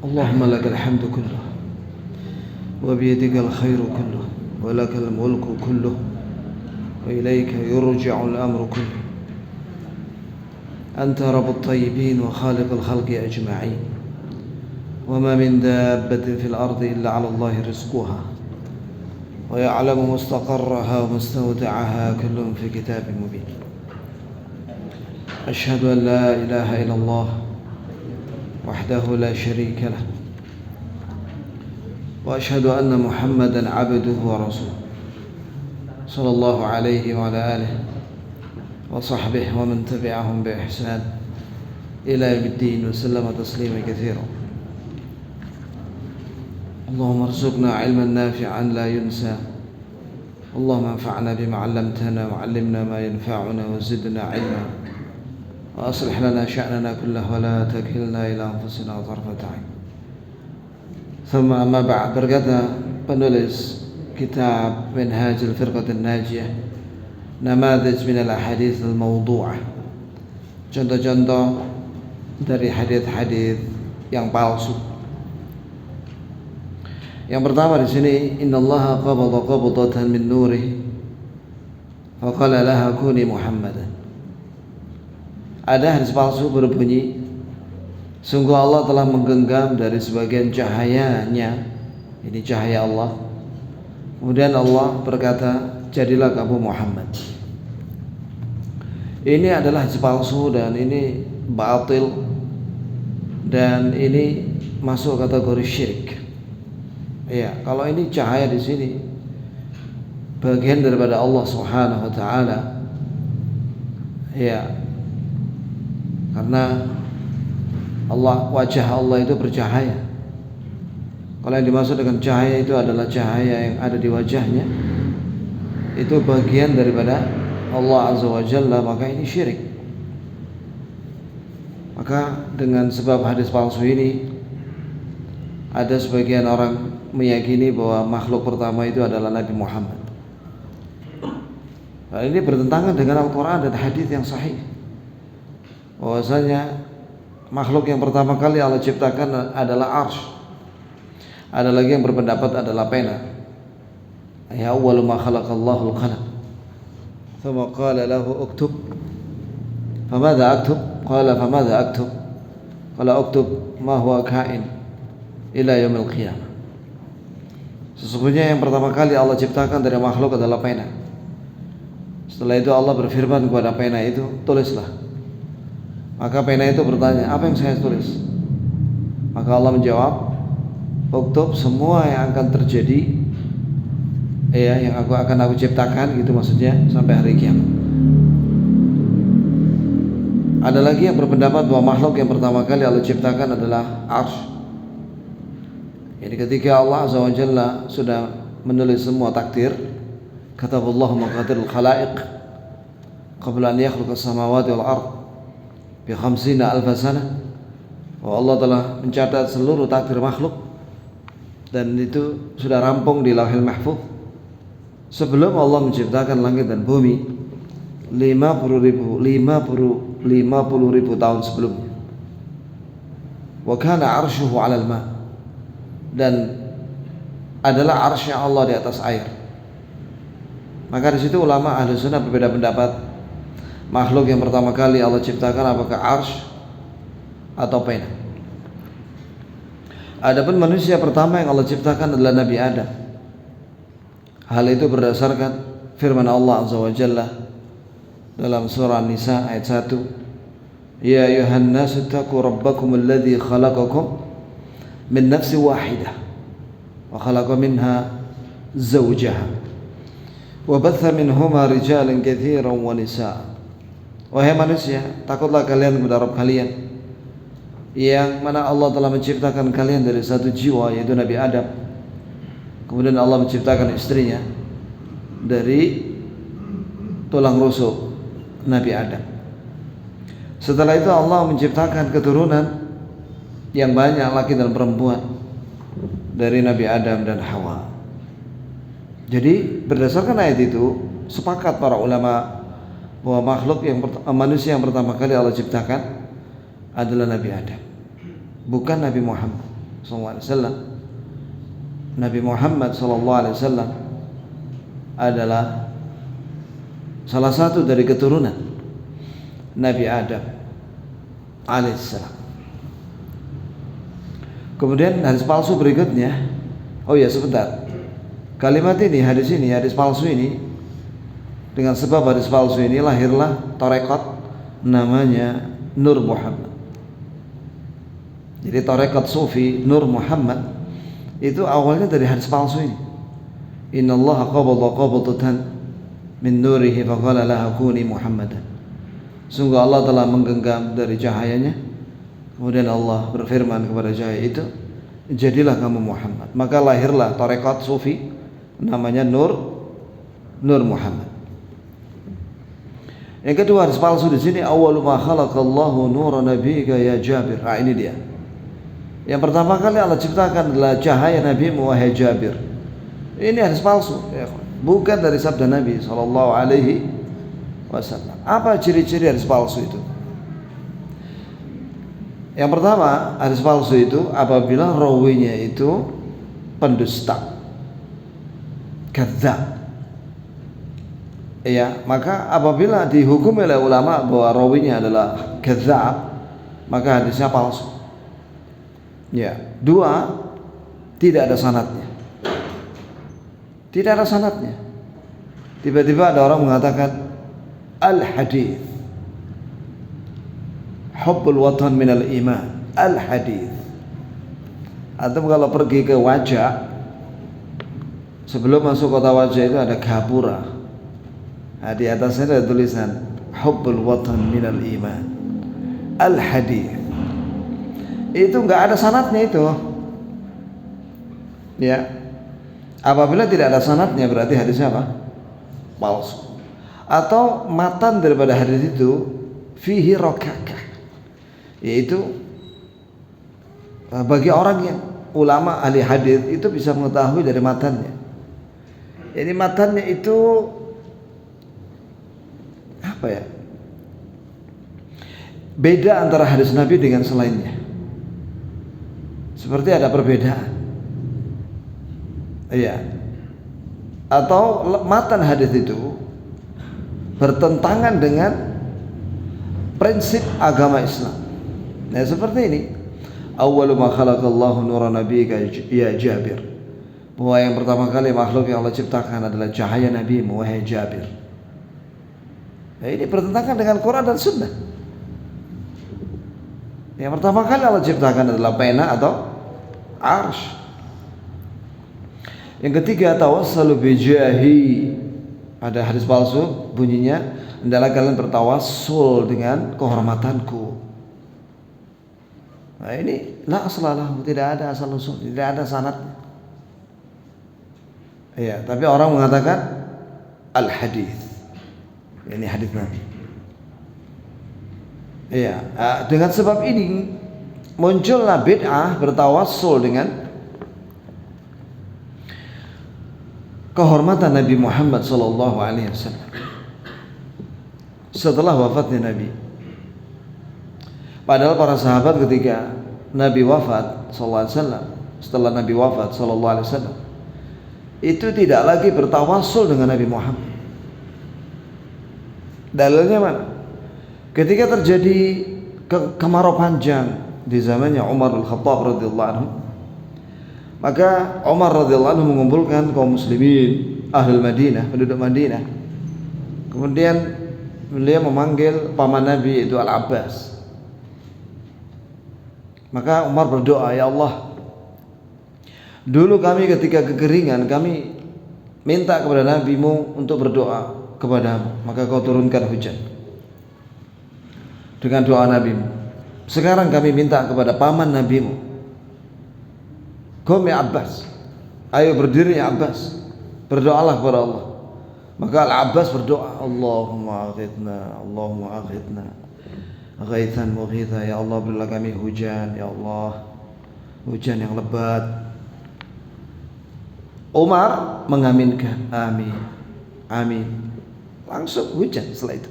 اللهم لك الحمد كله وبيدك الخير كله ولك الملك كله وإليك يرجع الأمر كله. أنت رب الطيبين وخالق الخلق أجمعين، وما من دابة في الأرض إلا على الله رزقها ويعلم مستقرها ومستودعها كل في كتاب مبين. أشهد أن لا إله إلا الله وحده لا شريك له، وأشهد أن محمدا عبده ورسوله صلى الله عليه وعلى آله وصحبه ومن تبعهم بإحسان إلى يوم الدين وسلم تسليما كثيرا. اللهم ارزقنا علما نافعا لا ينسى، اللهم انفعنا بما علمتنا وعلمنا ما ينفعنا وزدنا علما وأصلح لنا شأننا كله ولا تكلنا إلى أنفسنا طرفة عين. ثم أما بعد. Berkata penulis kitab Minhajul Firqatin Najiyah, Namadij min al-hadits al-mawdu'ah, contoh-contoh dari hadits-hadits yang palsu. Yang pertama di sini, innallaha qabada qabdatan min nurihi faqala laha kuni Muhammadan. Ada hadis palsu berbunyi, sungguh Allah telah menggenggam dari sebagian cahayanya, ini cahaya Allah. Kemudian Allah berkata, jadilah kamu Muhammad. Ini adalah hadis palsu dan ini batil, dan ini masuk kategori syirik. Ya, kalau ini cahaya di sini bagian daripada Allah Subhanahu wa taala. Ya. Karena wajah Allah itu bercahaya. Kalau yang dimaksud dengan cahaya itu adalah cahaya yang ada di wajahnya, itu bagian daripada Allah Azza wa Jalla, maka ini syirik. Maka dengan sebab hadis palsu ini, ada sebagian orang meyakini bahwa makhluk pertama itu adalah Nabi Muhammad. Hal ini bertentangan dengan Al-Quran dan hadis yang sahih, bahwasanya makhluk yang pertama kali Allah ciptakan adalah arsy. Ada lagi yang berpendapat adalah pena. Ya awwalu ma khalaqallahu al-qalam. Thumma qala lahu uktub. Famadha aktub? Qala famadha aktub? Qala uktub ma huwa kain ila yaumil qiyamah. Sesungguhnya yang pertama kali Allah ciptakan dari makhluk adalah pena. Setelah itu Allah berfirman kepada pena itu, tulislah. Maka pena itu bertanya, apa yang saya tulis? Maka Allah menjawab, uktub semua yang akan terjadi, ya, yang akan aku ciptakan, gitu maksudnya, sampai hari kiamat. Ada lagi yang berpendapat bahwa makhluk yang pertama kali Allah ciptakan adalah arsy. Jadi ketika Allah Azza wa Jalla sudah menulis semua takdir, kataballahu maqadirul khalaiq qabla an yakhluqa as-samawati wal ardh bi 50,000 sana, bahwa Allah telah mencatat seluruh takdir makhluk dan itu sudah rampung di Lauhil Mahfuz sebelum Allah menciptakan langit dan bumi 50,000 tahun sebelumnya. Wa kana 'arshuhu 'alal ma', dan adalah arsy Allah di atas air. Maka di situ ulama ahli sunnah berbeda pendapat, makhluk yang pertama kali Allah ciptakan apakah arsy atau pena. Adapun manusia pertama yang Allah ciptakan adalah Nabi Adam. Hal itu berdasarkan firman Allah Azza wa Jalla dalam surah An-Nisa ayat 1, ya ayuhan nasu taqu rabbakum alladzi khalaqakum min nafsin wahidah wa khalaqa minha zawjaha wa batha minhuma rijalan katsiran wa nisaa. Wahai manusia, takutlah kalian kepada Rabb kalian yang mana Allah telah menciptakan kalian dari satu jiwa, yaitu Nabi Adam. Kemudian Allah menciptakan istrinya dari tulang rusuk Nabi Adam. Setelah itu Allah menciptakan keturunan yang banyak, laki dan perempuan, dari Nabi Adam dan Hawa. Jadi berdasarkan ayat itu sepakat para ulama bahwa manusia yang pertama kali Allah ciptakan adalah Nabi Adam, bukan Nabi Muhammad. sallallahu alaihi wasallam. Nabi Muhammad sallallahu alaihi wasallam adalah salah satu dari keturunan Nabi Adam alaihissalam. Kemudian hadis palsu berikutnya, oh ya sebentar, kalimat ini, hadis palsu ini, dengan sebab hadis palsu ini lahirlah tarekat namanya Nur Muhammad. Jadi tarekat Sufi Nur Muhammad itu awalnya dari hadis palsu ini. Innallaha qabada qabdatan min nurihi faqala laha kuni Muhammadan. Sungguh Allah telah menggenggam dari cahayanya, kemudian Allah berfirman kepada cahaya itu, jadilah kamu Muhammad. Maka lahirlah tarekat Sufi namanya Nur Muhammad. Yang kedua hadis palsu di sini, awwalu ma khalaqallahu nura nabiyyika ya Jabir. Nah, ini dia. Yang pertama kali Allah ciptakan adalah cahaya nabimu wahai Jabir. Ini hadis palsu, ya, bukan dari sabda Nabi sallallahu alaihi wasallam. Apa ciri-ciri hadis palsu itu? Yang pertama, hadis palsu itu apabila rawinya itu pendusta, kadzdzab. Ya, maka apabila dihukum oleh ulama bahwa rawinya adalah kadzdzab, maka hadisnya palsu. Ya, dua, tidak ada sanadnya. Tidak ada sanadnya. Tiba-tiba ada orang mengatakan al-hadits, hubbul watan minal iman, al-hadits. Atau kalau pergi ke Wajah, sebelum masuk kota Wajah itu ada gapura. Nah, di atasnya ada tulisan hubbul watan minal iman, al-hadits. Itu enggak ada sanadnya itu. Ya. Apabila tidak ada sanadnya berarti hadisnya apa? Palsu. Atau matan daripada hadis itu fihi rokakah, yaitu bagi orang yang ulama ahli hadis itu bisa mengetahui dari matannya. Ini matannya itu apa ya? Beda antara hadis Nabi dengan selainnya. Seperti ada perbedaan. Iya. Atau matan hadis itu bertentangan dengan prinsip agama Islam. Nah, seperti ini. Awwalu ma khalaqallahu nura nabiyyika ya Jabir. Bahwa yang pertama kali makhluk yang Allah ciptakan adalah cahaya nabimu wahai Jabir. Nah, ini bertentangan dengan Quran dan Sunnah. Yang pertama kali Allah ciptakan adalah pena atau arsy. Yang ketiga, tawassalu bijahi. Ada hadis palsu bunyinya, hendaklah kalian bertawassul dengan kehormatanku. Nah, ini la aslalahu, tidak ada asal usul, tidak ada sanadnya. Iya, tapi orang mengatakan al hadis. Ini hadis Nabi. Iya, dengan sebab ini muncullah bid'ah bertawassul dengan kehormatan Nabi Muhammad sallallahu alaihi wasallam setelah wafatnya Nabi. Padahal para sahabat ketika Nabi wafat sallallahu alaihi wasallam, setelah Nabi wafat sallallahu alaihi wasallam, itu tidak lagi bertawassul dengan Nabi Muhammad. Dalilnya mana? Ketika terjadi kemarau panjang di zamannya Umar Al-Khattab radhiyallahu anhu, maka Umar radhiyallahu anhu mengumpulkan kaum muslimin ahlul Madinah, penduduk Madinah. Kemudian beliau memanggil paman Nabi itu Al-Abbas. Maka Umar berdoa, ya Allah, dulu kami ketika kekeringan kami minta kepada Nabimu untuk berdoa kepadamu, maka kau turunkan hujan dengan doa Nabimu. Sekarang kami minta kepada paman Nabimu, Qum ya Abbas, ayo berdiri ya Abbas, berdoalah kepada Allah. Maka Al-Abbas berdoa, Allahumma aghithna ghaithan mughitha, ya Allah berilah kami hujan, ya Allah, hujan yang lebat. Umar mengaminkan, amin, amin. Langsung hujan setelah itu.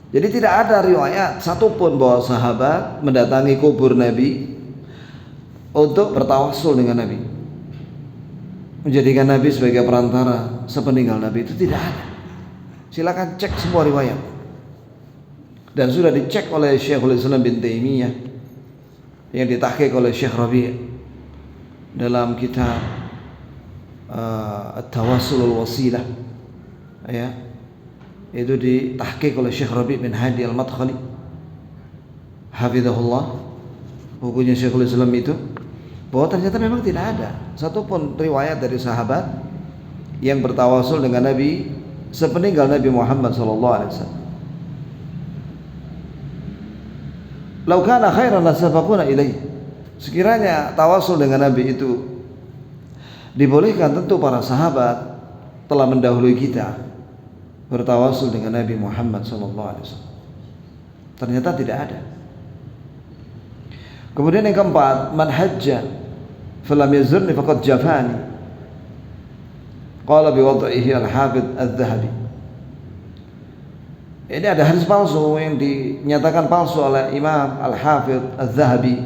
Jadi tidak ada riwayat satupun bahwa sahabat mendatangi kubur Nabi untuk bertawassul dengan Nabi, menjadikan Nabi sebagai perantara sepeninggal Nabi, itu tidak ada. Silakan cek semua riwayat, dan sudah dicek oleh Syekhul Islam bin Taimiyah yang ditahqiq oleh Syekh Rabi' dalam kitab At-Tawassulul Wasilah, ya, itu ditahqiq oleh Syekh Rabi' bin Hadi Al-Madkhali hafizahullah, bukunya Syekhul Islam itu, bahwa ternyata memang tidak ada satupun riwayat dari sahabat yang bertawasul dengan Nabi sepeninggal Nabi Muhammad sallallahu alaihi wasallam. Lau kana khairan lasabaquna ilaih. Sekiranya tawasul dengan Nabi itu dibolehkan, tentu para sahabat telah mendahului kita bertawasul dengan Nabi Muhammad sallallahu alaihi wasallam. Ternyata tidak ada. Kemudian yang keempat, man hajja falam yazurni faqad jafani. Qala bi wad'ihi al-Hafidz Adz-Dzahabi. Ini ada hadis palsu yang dinyatakan palsu oleh Imam Al-Hafidz Adz-Dzahabi.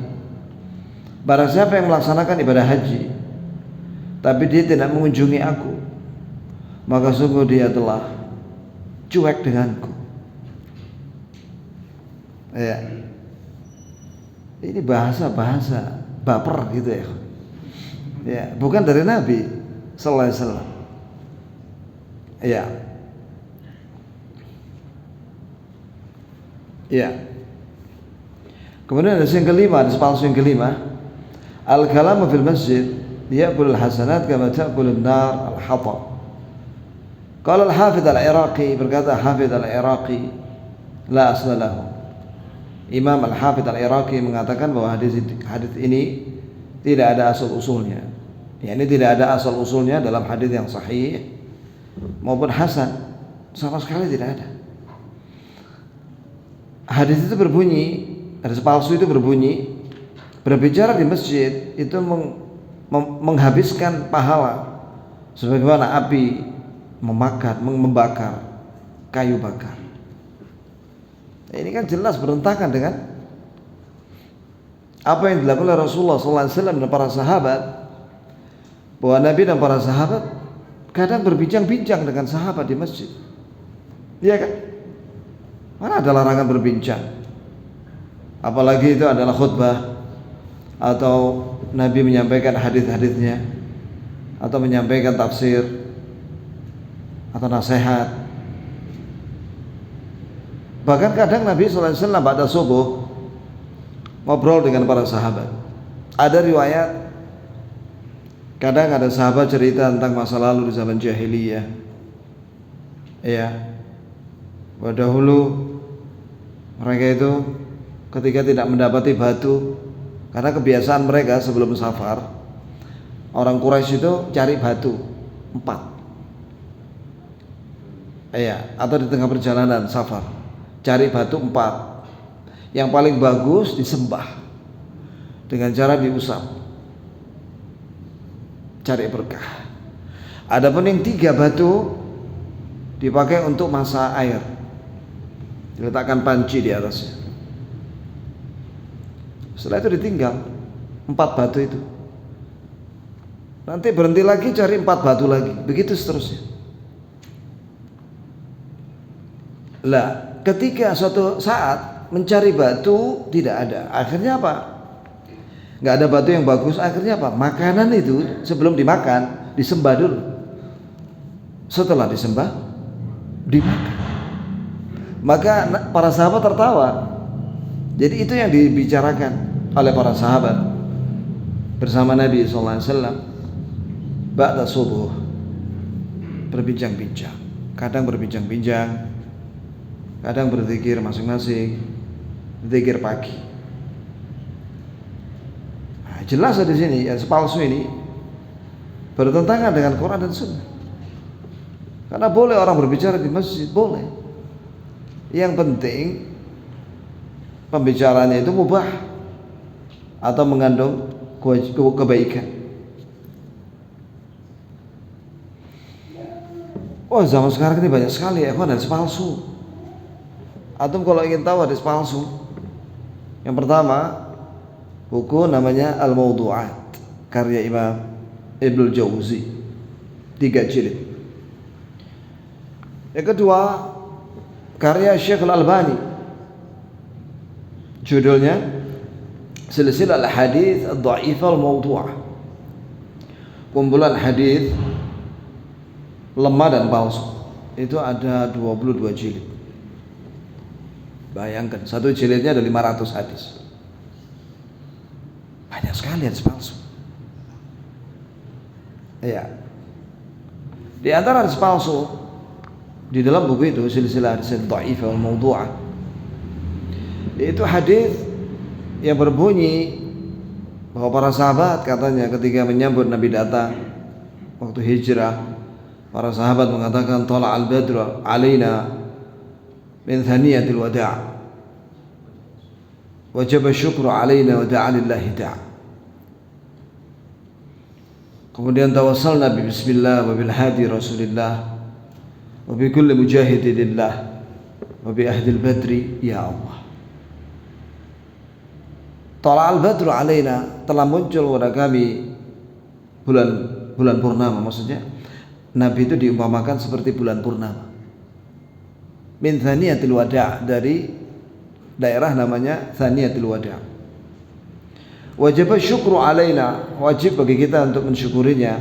Barang siapa yang melaksanakan ibadah haji tapi dia tidak mengunjungi aku, maka sungguh dia telah cuek denganku. Ya. Ini bahasa-bahasa baper gitu ya. Ya, bukan dari Nabi sallallahu alaihi wasallam. Ya. Ya. Kemudian ada yang kelima, ada palsu yang kelima. Al-kalamu fil masjid ya'kulul hasanat kama ta'kulun nar al-hatab. Qala al-Hafidz al-Iraqi, berkata Hafidz al-Iraqi, la asla lahu. Imam Al-Hafidz Al-Iraqi mengatakan bahwa hadis ini tidak ada asal usulnya. Ya, ini tidak ada asal usulnya dalam hadis yang sahih maupun hasan, sama sekali tidak ada. Hadis itu berbunyi, hadis palsu itu berbunyi, berbicara di masjid itu menghabiskan pahala sebagaimana api membakar kayu bakar. Ini kan jelas bertentangan dengan apa yang dilakukan oleh Rasulullah SAW dan para sahabat, bahwa Nabi dan para sahabat kadang berbincang-bincang dengan sahabat di masjid. Iya kan? Mana ada larangan berbincang? Apalagi itu adalah khutbah atau Nabi menyampaikan hadis-hadisnya atau menyampaikan tafsir atau nasihat. Bahkan kadang Nabi SAW pada subuh ngobrol dengan para sahabat. Ada riwayat, kadang ada sahabat cerita tentang masa lalu di zaman jahiliyah. Ya, dahulu mereka itu ketika tidak mendapati batu, karena kebiasaan mereka sebelum safar, orang Quraisy itu cari batu 4. Ya, atau di tengah perjalanan safar, cari batu 4 yang paling bagus, disembah dengan cara diusap, cari berkah. Adapun yang 3 batu dipakai untuk masak air, diletakkan panci di atasnya. Setelah itu ditinggal 4 batu itu, nanti berhenti lagi cari 4 batu lagi, begitu seterusnya. Lah, ketika suatu saat mencari batu tidak ada, akhirnya apa? Nggak ada batu yang bagus, akhirnya apa? Makanan itu sebelum dimakan disembah dulu, setelah disembah dimakan. Maka para sahabat tertawa. Jadi itu yang dibicarakan oleh para sahabat bersama Nabi SAW ba'da subuh, berbincang-bincang, kadang berbincang-bincang, kadang berzikir masing-masing, zikir pagi. Nah, jelas di sini yang palsu ini bertentangan dengan Quran dan Sunnah. Karena boleh orang berbicara di masjid, boleh. Yang penting pembicaranya itu mubah atau mengandung kebaikan. Oh, zaman sekarang ini banyak sekali hadis palsu. Antum kalau ingin tahu hadis palsu, yang pertama buku namanya Al-Mawdu'at karya Imam Ibnul Jauzi, 3 jilid. Yang kedua karya Syekh Al-Albani, judulnya Silsilah Al-Hadits Ad-Dha'ifah Al-Mawdu'ah, kumpulan hadis lemah dan palsu. Itu ada 22 jilid. Bayangkan, satu jilidnya ada 500 hadis. Banyak sekali hadis palsu. Ya. Di antara hadis palsu di dalam buku itu Silsilah Hadits Dha'ifah wal Mawdu'ah, itu hadis yang berbunyi bahwa para sahabat katanya ketika menyambut Nabi datang waktu hijrah, para sahabat mengatakan tala al-badru alaina min thaniyatil wada' wajib syukru alaina wa da'a lillahi da'a. Kemudian tawassalna bi bismillah wa bil hadi rasulillah wa bi kulli mujahidin lillah wa bi ahdil badri ya Allah. Tala al-badru alaina, telah muncul kepada kami bulan purnama. Maksudnya Nabi itu diumpamakan seperti bulan purnama. Min thaniyatil wada', dari daerah namanya Thaniyatil Wada'. Wajib syukru alaina, wajib bagi kita untuk mensyukurinya.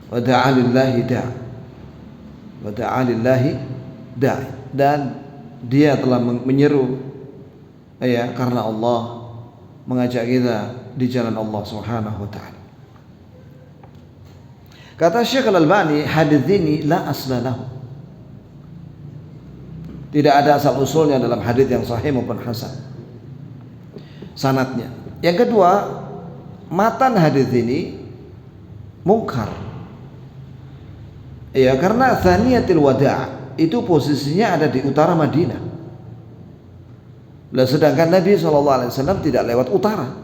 Wa da'a lillahi da', wa da'a lillahi da', dan dia telah menyeru ya karena Allah, mengajak kita di jalan Allah Subhanahu wa taala. Kata Syekh Al-Albani, hadis ini la asla lahu. Tidak ada asal usulnya dalam hadis yang sahih maupun hasan sanadnya. Yang kedua, matan hadis ini mungkar. Ya, karena Thaniyatil Wada' itu posisinya ada di utara Madinah. Lah sedangkan Nabi SAW tidak lewat utara,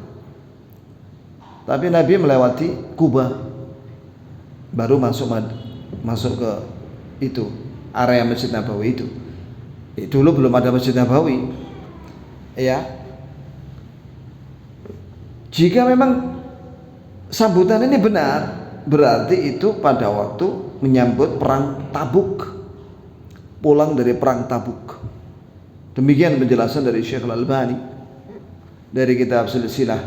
tapi Nabi melewati Kuba, baru masuk ke itu area Masjid Nabawi itu. Dulu belum ada Masjid Nabawi. Ya. Jika memang sambutan ini benar, berarti itu pada waktu menyambut perang Tabuk, pulang dari perang Tabuk. Demikian penjelasan dari Syekh Al-Albani dari kitab Silsilah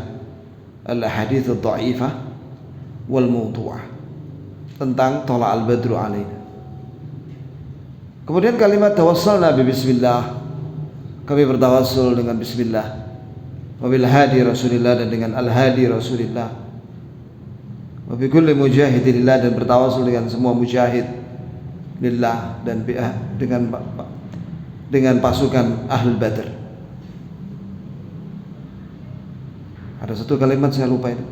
Al-Hadits Ad-Dha'ifah wal Mawdu'ah tentang Tala al-Badru alaina. Kemudian kalimat tawassalna bi bismillah, kami bertawassul dengan bismillah, wa bil hadi rasulillah, dan dengan al-hadi rasulillah, wa bi kulli mujahidin lillah, dan bertawassul dengan semua mujahid lillah, dan dengan pasukan Ahlul Badr. Ada satu kalimat saya lupa itu,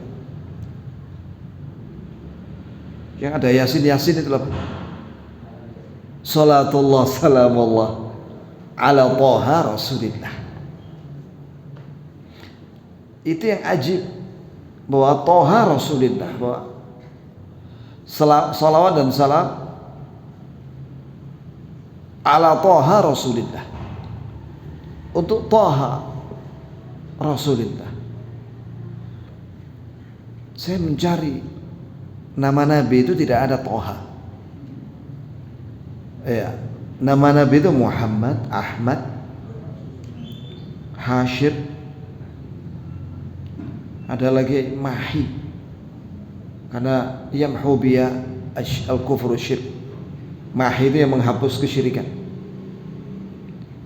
yang ada Yasin itu apa? Salatullah salamullah ala Taha Rasulillah. Itu yang ajib, bahwa Taha Rasulillah, bahwa salawat dan salam ala Taha Rasulillah, untuk Taha Rasulillah. Saya mencari nama Nabi itu tidak ada Taha. Ya, nama Nabi itu Muhammad, Ahmad, Hashir, ada lagi Mahi, karena yamhu biya al-kufru syirk. Mahi itu yang menghapus kesyirikan.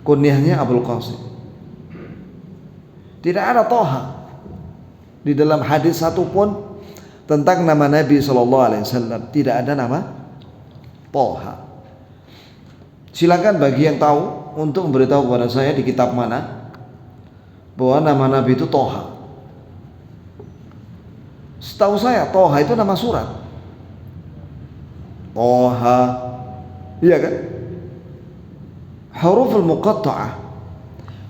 Kunyahnya Abul Qasim. Tidak ada Taha di dalam hadis satupun tentang nama Nabi SAW. Tidak ada nama Taha. Silakan bagi yang tahu untuk memberitahu kepada saya di kitab mana bahwa nama Nabi itu Taha. Setahu saya Taha itu nama surat. Taha, iya kan? Huruful muqatta'ah,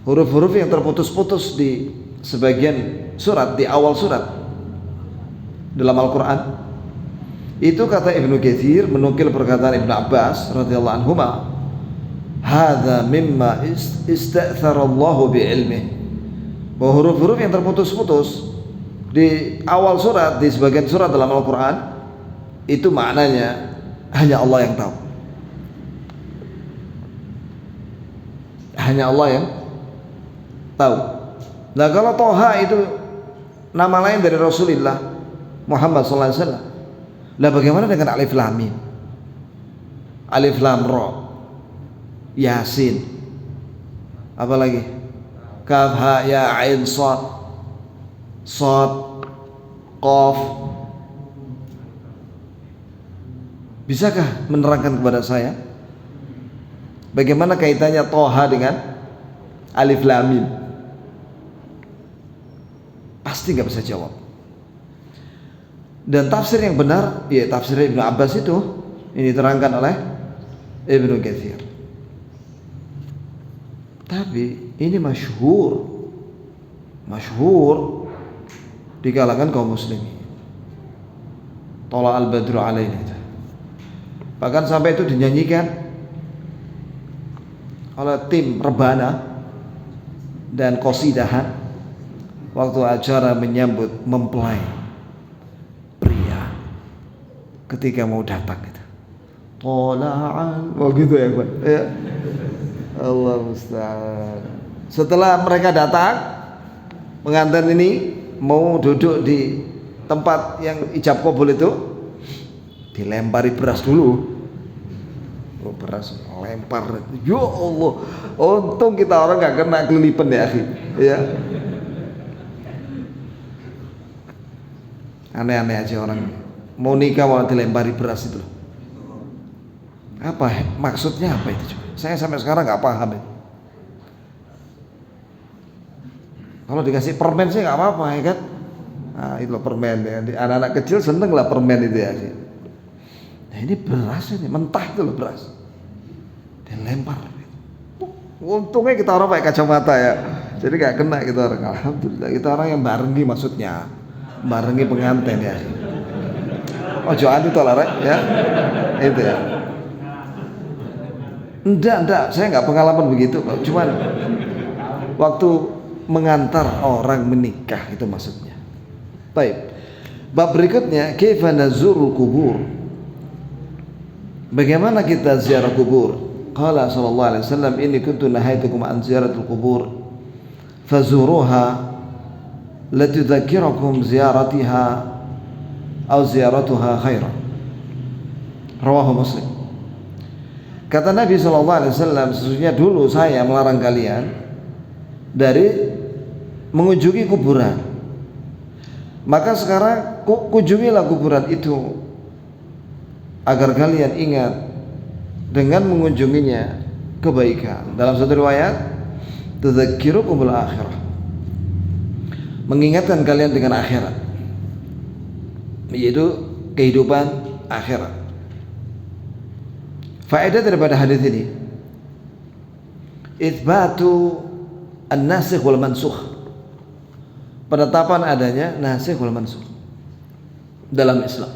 huruf-huruf yang terputus-putus di sebagian surat, di awal surat dalam Al-Quran. Itu kata Ibnu Katsir menukil perkataan Ibnu Abbas radhiyallahu anhuma, hadza mimma ista'thara Allah bi'ilmihi bahwa huruf-huruf yang terputus-putus di awal surat, di sebagian surat dalam Al-Quran, itu maknanya hanya Allah yang tahu. Hanya Allah yang tahu. Nah kalau Toha itu nama lain dari Rasulullah Muhammad SAW, lah bagaimana dengan Alif Lam Mim, Alif Lam Ra, Yasin, apalagi Kaf Ha Ya Ain Shad, Shad, Qaf. Bisakah menerangkan kepada saya bagaimana kaitannya Toha dengan Alif Lam Mim? Pasti nggak bisa jawab. Dan tafsir yang benar, ya tafsir Ibnu Abbas itu, ini diterangkan oleh Ibnu Katsir. Tapi ini masyhur di kalangan kaum muslimin. Tala al-badru alaina itu. Bahkan sampai itu dinyanyikan oleh tim rebana dan qasidahan waktu acara menyambut mempelai pria ketika mau datang gitu. Tola'an, oh gitu ya Pak. Ya. Allah musta'an. Setelah mereka datang, pengantin ini mau duduk di tempat yang ijab kabul itu, dilempari beras dulu. Oh, beras lempar. Ya Allah. Untung kita orang nggak kena kelilipan ya, akhi. Ya. Aneh-aneh aja orang mau nikah mau dilempari beras itu. Apa maksudnya apa itu? Saya sampai sekarang nggak paham itu. Kalau dikasih permen sih nggak apa-apa ya kan? Nah itu loh permen ya. Anak-anak kecil seneng lah permen itu ya. Nah ini beras ini mentah itu loh beras. Dilempar. Untungnya kita orang pakai kacamata ya. Jadi nggak kena kita orang. Alhamdulillah kita orang yang barengi maksudnya. Barengi pengantin ya. Oh jangan itu lah ya. Itu ya. Enggak, saya nggak pengalaman begitu. Cuman waktu mengantar orang menikah itu maksudnya. Baik. Bab berikutnya, kaifa nazurul kubur. Bagaimana kita ziarah kubur? Qala sallallahu alaihi wasallam, inni kuntu nahaitukum an ziyaratul kubur fazuruha latudzakkirakum ziyaratiha atau ziyaratuha khairan. Rawahu Muslim. Kata Nabi SAW, sesungguhnya dulu saya melarang kalian dari mengunjungi kuburan. Maka sekarang kunjungilah kuburan itu agar kalian ingat dengan mengunjunginya kebaikan. Dalam satu riwayat, tudzakirukumul akhirah, mengingatkan kalian dengan akhirat, yaitu kehidupan akhirat. Faedah daripada hadis ini, itsbatu an-nasikh wal mansukh, penetapan adanya nasikh wal mansukh dalam Islam.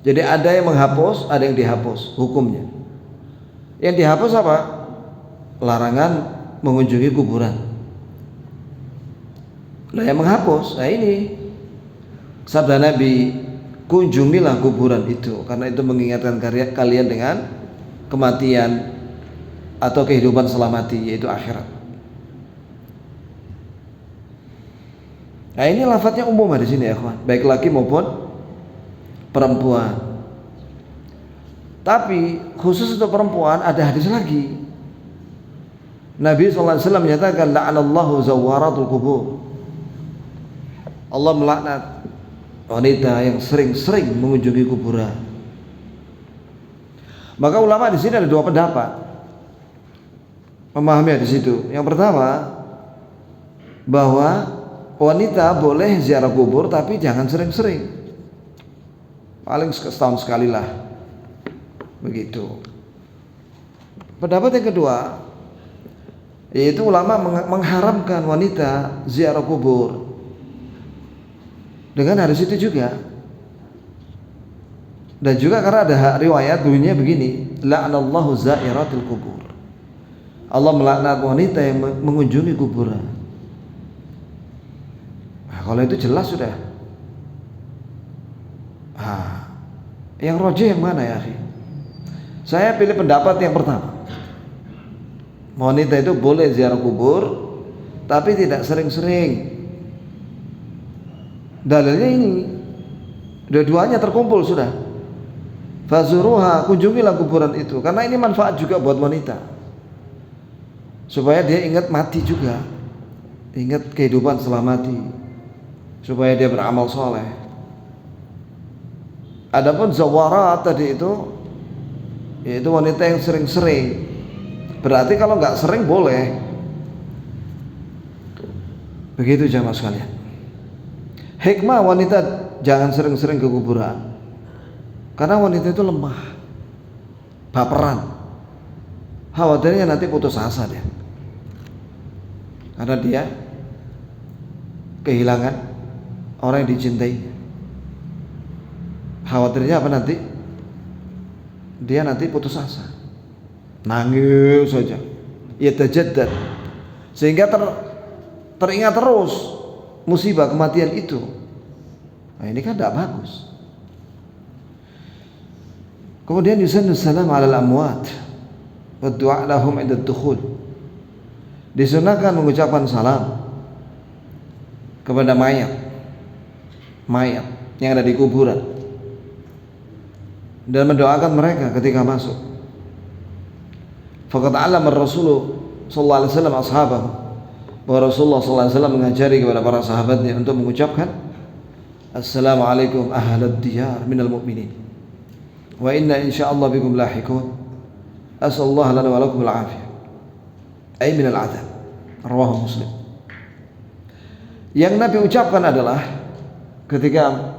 Jadi ada yang menghapus, ada yang dihapus hukumnya. Yang dihapus apa? Larangan mengunjungi kuburan. Nah yang menghapus, nah ini sabda Nabi, kunjungilah kuburan itu karena itu mengingatkan kalian dengan kematian atau kehidupan setelah mati, yaitu akhirat. Nah ini lafadznya umum di sini ya kawan, baik laki maupun perempuan. Tapi khusus untuk perempuan ada hadis lagi. Nabi SAW menyatakan, la'anallahu zawaratul kubur. Allah melaknat wanita yang sering-sering mengunjungi kuburan. Maka ulama di sini ada dua pendapat memahami di situ. Yang pertama, bahwa wanita boleh ziarah kubur tapi jangan sering-sering, paling setahun sekali lah, begitu. Pendapat yang kedua, yaitu ulama mengharamkan wanita ziarah kubur dengan hadis itu juga. Dan juga karena ada riwayat bunyinya begini, la'anallahu zairatul kubur, Allah melaknat wanita yang mengunjungi kuburan. kalau itu jelas sudah. Yang rojih yang mana ya akhi? Saya pilih pendapat yang pertama. Wanita itu boleh ziarah kubur, tapi tidak sering-sering. Dalilnya ini, dua-duanya terkumpul sudah. Fazuruha, kunjungilah kuburan itu, karena ini manfaat juga buat wanita, supaya dia ingat mati juga, ingat kehidupan setelah mati, supaya dia beramal soleh. Adapun zawarat tadi itu, yaitu wanita yang sering-sering. Berarti kalau nggak sering boleh. Begitu jamaah sekalian. Hikmah wanita jangan sering-sering ke kuburan, karena wanita itu lemah, baperan, khawatirnya nanti putus asa dia, karena dia kehilangan orang yang dicintai. Khawatirnya apa nanti? Dia nanti putus asa, nangis saja, ya tajaddad, sehingga teringat terus musibah kematian itu. Nah, ini kan tidak bagus. Kemudian yusannu salam ala al-amwat wa du'a lahum 'inda ad-dukhul. Disunahkan mengucapkan salam kepada mayat yang ada di kuburan dan mendoakan mereka ketika masuk. Faqad 'allama ar-rasul sallallahu alaihi wasallam ashabahu, bahwa Rasulullah sallallahu alaihi wasallam mengajari kepada para sahabatnya untuk mengucapkan assalamualaikum ahlad diyar minal mu'minin wa inna insyaallah bikum lahiqun asallallahu lana wa lakum al-afiyah ay minal adab. Rawahu Muslim. Yang Nabi ucapkan adalah ketika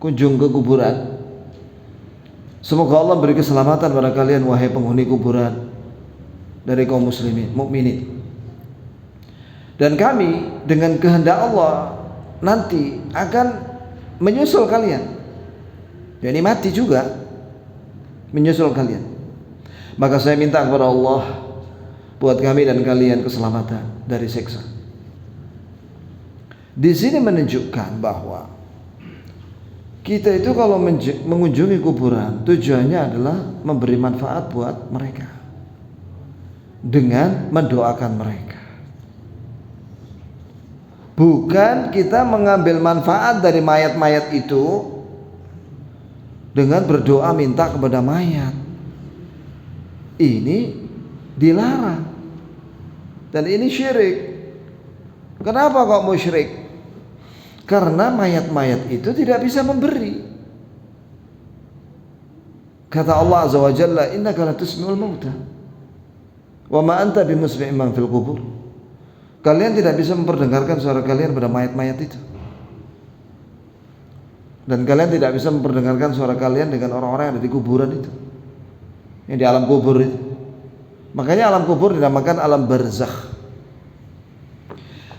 kunjung ke kuburan, semoga Allah beri keselamatan pada kalian wahai penghuni kuburan dari kaum muslimin, mukminin. Dan kami dengan kehendak Allah nanti akan menyusul kalian. Jadi mati juga menyusul kalian. Maka saya minta kepada Allah buat kami dan kalian keselamatan dari siksa. Di sini menunjukkan bahwa kita itu kalau mengunjungi kuburan tujuannya adalah memberi manfaat buat mereka dengan mendoakan mereka. Bukan kita mengambil manfaat dari mayat-mayat itu dengan berdoa minta kepada mayat. Ini dilarang dan ini syirik. Kenapa kok musyrik? Karena mayat-mayat itu tidak bisa memberi. Kata Allah Azza wa Jalla, innaka la tusmi'ul mauta wa ma anta bimusmi'in man fil qubur. Kalian tidak bisa memperdengarkan suara kalian pada mayat-mayat itu, dan kalian tidak bisa memperdengarkan suara kalian dengan orang-orang yang ada di kuburan itu, yang di alam kubur itu. Makanya alam kubur dinamakan alam barzakh.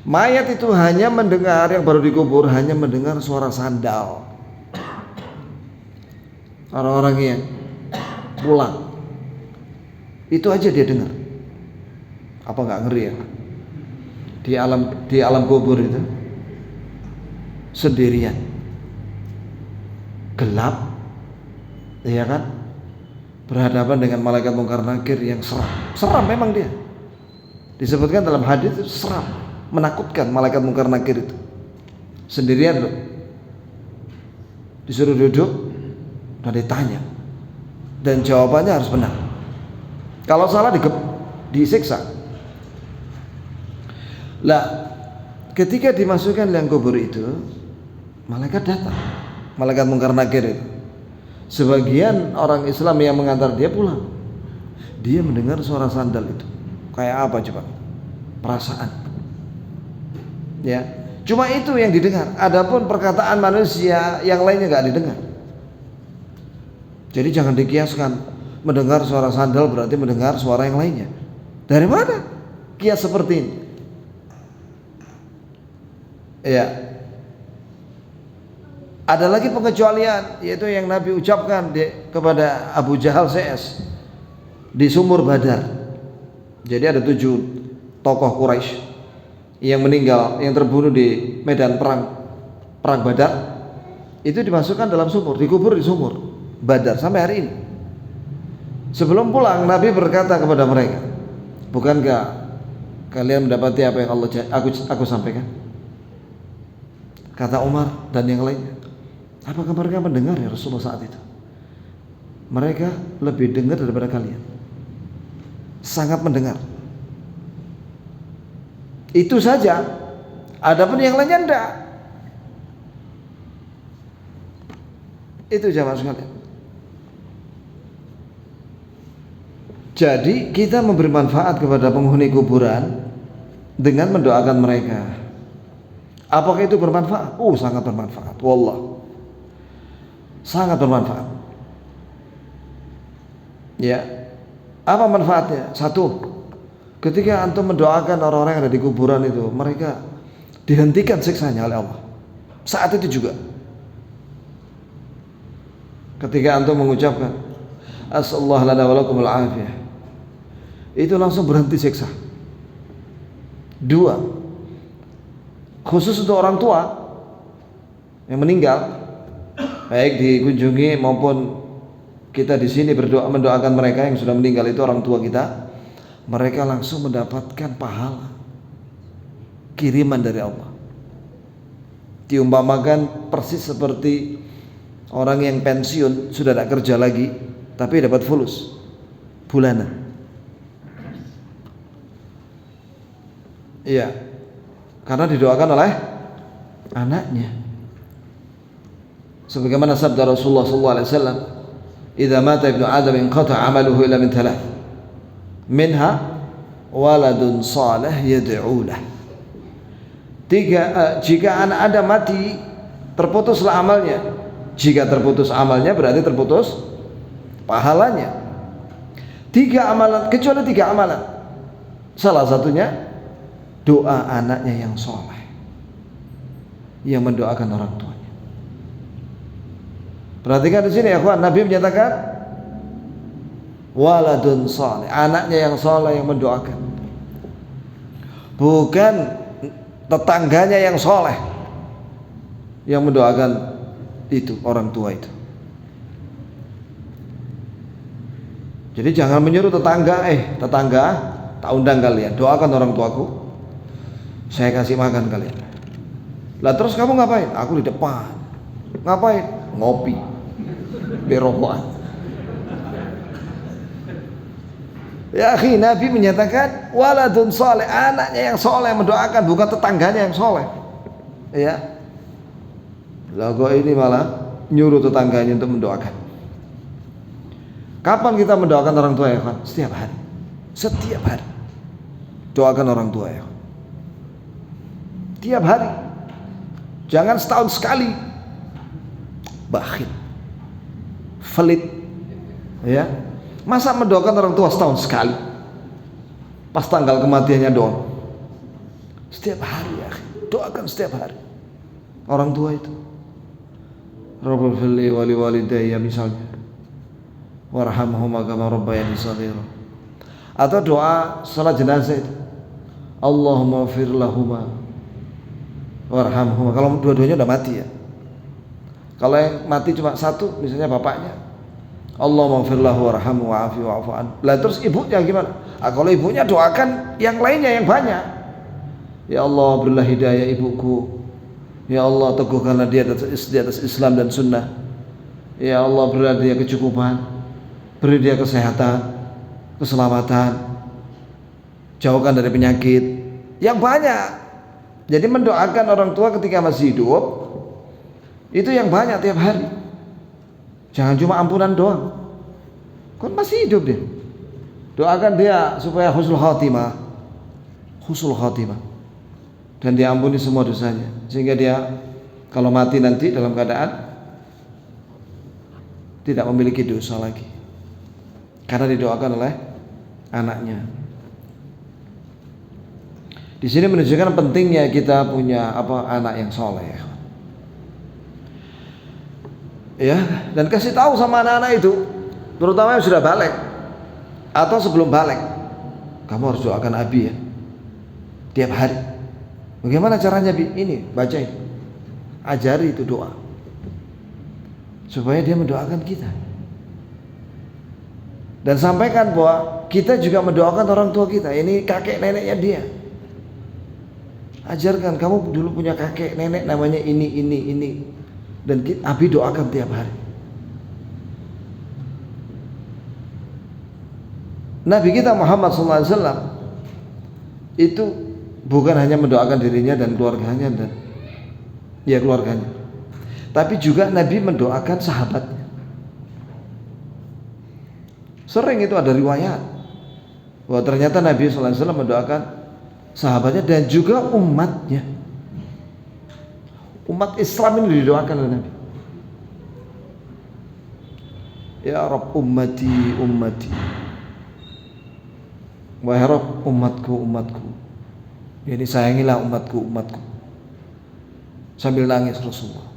Mayat itu hanya mendengar, yang baru dikubur hanya mendengar suara sandal orang-orang yang pulang, itu aja dia dengar. Apa nggak ngeri ya? Di alam kubur itu sendirian, gelap, ya kan, berhadapan dengan malaikat mungkar nakir yang seram memang dia. Disebutkan dalam hadis itu seram, menakutkan malaikat mungkar nakir itu. Sendirian loh, disuruh duduk dan ditanya, dan jawabannya harus benar. Kalau salah disiksa. Lah, ketika dimasukkan liang kubur itu, malaikat datang, malaikat mungkar nakir itu. Sebagian orang Islam yang mengantar dia pulang, dia mendengar suara sandal itu. Kayak apa coba? Perasaan. Ya, cuma itu yang didengar. Adapun perkataan manusia yang lainnya nggak didengar. Jadi jangan dikiaskan mendengar suara sandal berarti mendengar suara yang lainnya. Dari mana kias seperti ini? Ya, ada lagi pengecualian, yaitu yang Nabi ucapkan kepada Abu Jahal CS di sumur Badar. Jadi ada 7 tokoh Quraisy yang meninggal, yang terbunuh di medan perang Badar, itu dimasukkan dalam sumur, dikubur di sumur Badar sampai hari ini. Sebelum pulang Nabi berkata kepada mereka, bukankah kalian mendapati apa yang aku sampaikan? Kata Umar dan yang lainnya, apakah mereka mendengar ya Rasulullah saat itu? Mereka lebih dengar daripada kalian, sangat mendengar. Itu saja. Adapun yang lainnya enggak. Itu jamaah sekalian. Jadi kita memberi manfaat kepada penghuni kuburan dengan mendoakan mereka. Apakah itu bermanfaat? Sangat bermanfaat. Wallah, sangat bermanfaat. Ya, apa manfaatnya? Satu, ketika antum mendoakan orang-orang yang ada di kuburan itu, mereka dihentikan siksanya oleh Allah. Saat itu juga, ketika antum mengucapkan As'allahu lana wa lakumul afiyah, itu langsung berhenti siksa. Dua, khusus untuk orang tua yang meninggal, baik dikunjungi maupun kita di sini berdoa mendoakan mereka yang sudah meninggal, itu orang tua kita, mereka langsung mendapatkan pahala kiriman dari Allah. Diumpamakan persis seperti orang yang pensiun sudah tidak kerja lagi tapi dapat fulus bulanan. Iya, karena didoakan oleh anaknya. Sebagaimana sabda Rasulullah SAW, "Idza mata ibnu Adam inqata 'amaluhu illa min thalath. Minha waladun salih yad'u lah." Jika anak Adam mati, terputuslah amalnya. Jika terputus amalnya berarti terputus pahalanya. 3 amalan, kecuali 3 amalan. Salah satunya doa anaknya yang soleh, yang mendoakan orang tuanya. Perhatikan di sini ya kawan, Nabi menyatakan waladun soleh, anaknya yang soleh yang mendoakan, bukan tetangganya yang soleh yang mendoakan itu orang tua itu. Jadi jangan menyuruh tetangga, tetangga, tak undang kalian, doakan orang tuaku, saya kasih makan kalian. Lah terus kamu ngapain? Aku di depan. Ngapain? Ngopi, beli rokokan. Ya akhi, Nabi menyatakan waladun soleh, anaknya yang soleh mendoakan, bukan tetangganya yang soleh. Ya, lah kok ini malah nyuruh tetangganya untuk mendoakan. Kapan kita mendoakan orang tua ya kan? Setiap hari. Setiap hari doakan orang tua ya. Tiap hari. Jangan setahun sekali. Bakhil, pelit, ya. Masa mendoakan orang tua setahun sekali? Pas tanggal kematiannya doang. Setiap hari ya, doakan setiap hari orang tua itu. Rabbul firli wali walidayya misalnya, warhamhuma kama rabbayani shaghira. Atau doa salat jenazah itu, Allahumma fir lahuma warhamhuma. Kalau dua-duanya udah mati ya. Kalau yang mati cuma satu, misalnya bapaknya, Allahumma fir lahu warhamhu wa'afi wa'fu an. Lah terus ibunya gimana? Kalau ibunya doakan yang lainnya yang banyak. Ya Allah berilah hidayah ibuku. Ya Allah teguhkanlah dia di atas Islam dan sunnah. Ya Allah berilah dia kecukupan, beri dia kesehatan, keselamatan, jauhkan dari penyakit yang banyak. Jadi mendoakan orang tua ketika masih hidup itu yang banyak tiap hari. Jangan cuma ampunan doang. Kan masih hidup dia. Doakan dia supaya husnul khatimah. Husnul khatimah. Dan diampuni semua dosanya, sehingga dia kalau mati nanti dalam keadaan tidak memiliki dosa lagi, karena didoakan oleh anaknya. Di sini menunjukkan pentingnya kita punya anak yang soleh, ya. Dan kasih tahu sama anak-anak itu, terutama yang sudah balik atau sebelum balik, kamu harus doakan abi ya, tiap hari. Bagaimana caranya? Ini, bacain. Ajari itu doa. Supaya dia mendoakan kita. Dan sampaikan bahwa kita juga mendoakan orang tua kita. Ini kakek neneknya dia. Ajarkan, kamu dulu punya kakek nenek namanya ini. Dan Abi doakan tiap hari. Nabi kita Muhammad SAW itu bukan hanya mendoakan dirinya dan keluarganya keluarganya, tapi juga Nabi mendoakan sahabatnya. Sering itu ada riwayat bahwa ternyata Nabi SAW mendoakan sahabatnya dan juga umatnya. Umat Islam ini didoakan oleh Nabi. Ya Rabb ummati. Wahai Rabb umatku. Ini sayangilah umatku. Sambil nangis Rasulullah.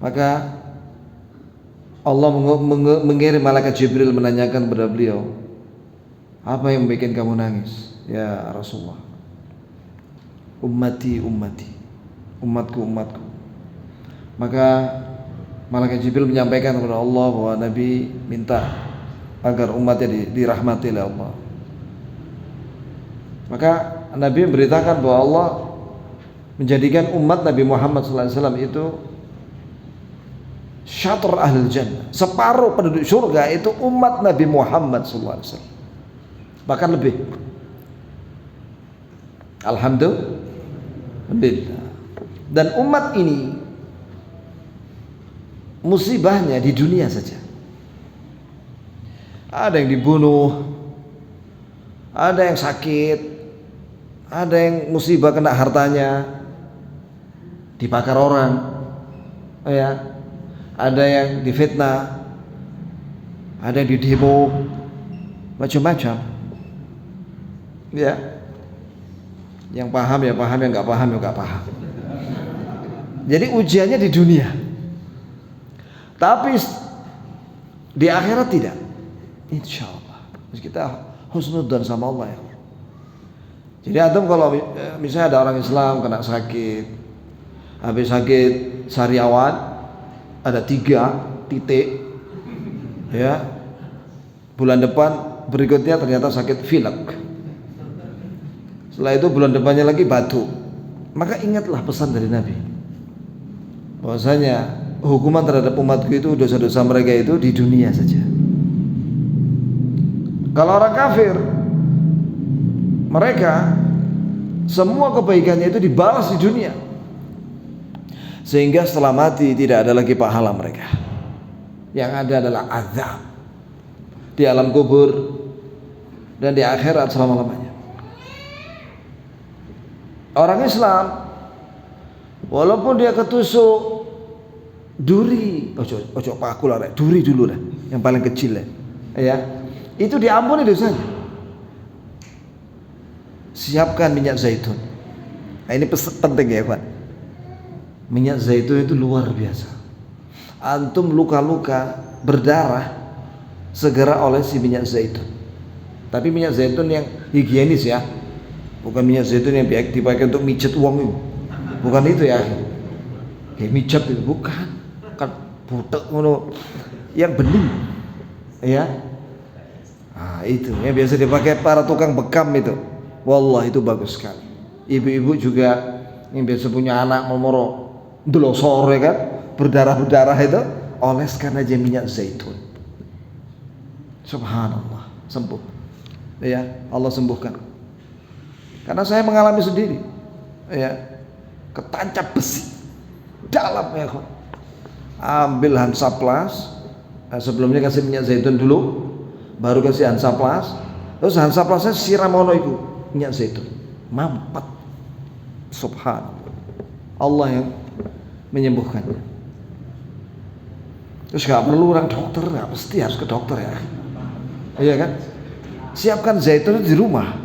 Maka Allah mengirim malaikat Jibril menanyakan kepada beliau, apa yang membuat kamu nangis? Ya Rasulullah, ummati, umatku. Maka malaikat Jibril menyampaikan kepada Allah bahwa Nabi minta agar umatnya dirahmati oleh Allah. Maka Nabi memberitakan bahwa Allah menjadikan umat Nabi Muhammad SAW itu syatr ahlul jannah, separuh penduduk surga itu umat Nabi Muhammad SAW, bahkan lebih. Alhamdulillah. Dan umat ini musibahnya di dunia saja. Ada yang dibunuh, ada yang sakit, ada yang musibah kena hartanya, dibakar orang, ya. Ada yang difitnah, ada yang didemo, macam-macam, ya. Yang paham ya paham, yang nggak paham ya nggak paham. Jadi ujiannya di dunia, tapi di akhirat tidak. Insya Allah kita husnudzan sama Allah ya. Jadi antum kalau misalnya ada orang Islam kena sakit, habis sakit sariawan ada 3 titik, ya, bulan depan berikutnya ternyata sakit pilek, setelah itu bulan depannya lagi batuk, maka ingatlah pesan dari Nabi bahwasanya hukuman terhadap umatku itu, dosa-dosa mereka itu di dunia saja. Kalau orang kafir, mereka semua kebaikannya itu dibalas di dunia, sehingga setelah mati tidak ada lagi pahala mereka. Yang ada adalah azab di alam kubur dan di akhirat selama-lamanya. Orang Islam walaupun dia ketusuk duri, ojo paku lah, duri dulu lah, yang paling kecil lah, ya, itu diampuni dosanya. Siapkan minyak zaitun. Nah, ini penting ya Pak. Minyak zaitun itu luar biasa. Antum luka-luka berdarah, segera olesi minyak zaitun. Tapi minyak zaitun yang higienis ya, bukan minyak zaitun yang dipakai untuk mijet uang itu. Bukan itu ya. Kayak mijet itu bukan. Kan butek ngono. Yang bening. Ya. Nah, itu yang biasa dipakai para tukang bekam itu. Wallah itu bagus sekali. Ibu-ibu juga yang biasa punya anak momoro delosor ya kan, berdarah-berdarah itu, oleskan aja minyak zaitun. Subhanallah, sembuh. Ya, Allah sembuhkan. Karena saya mengalami sendiri. Ya, ketancap besi dalam ya kan. Ambil Hansaplast, sebelumnya kasih minyak zaitun dulu, baru kasih Hansaplast, terus Hansaplastnya siram ono iku minyak zaitun, mampet. Subhanallah, Allah yang menyembuhkannya. Terus gak perlu orang dokter, gak mesti harus ke dokter ya. Iya kan? Siapkan zaitun di rumah,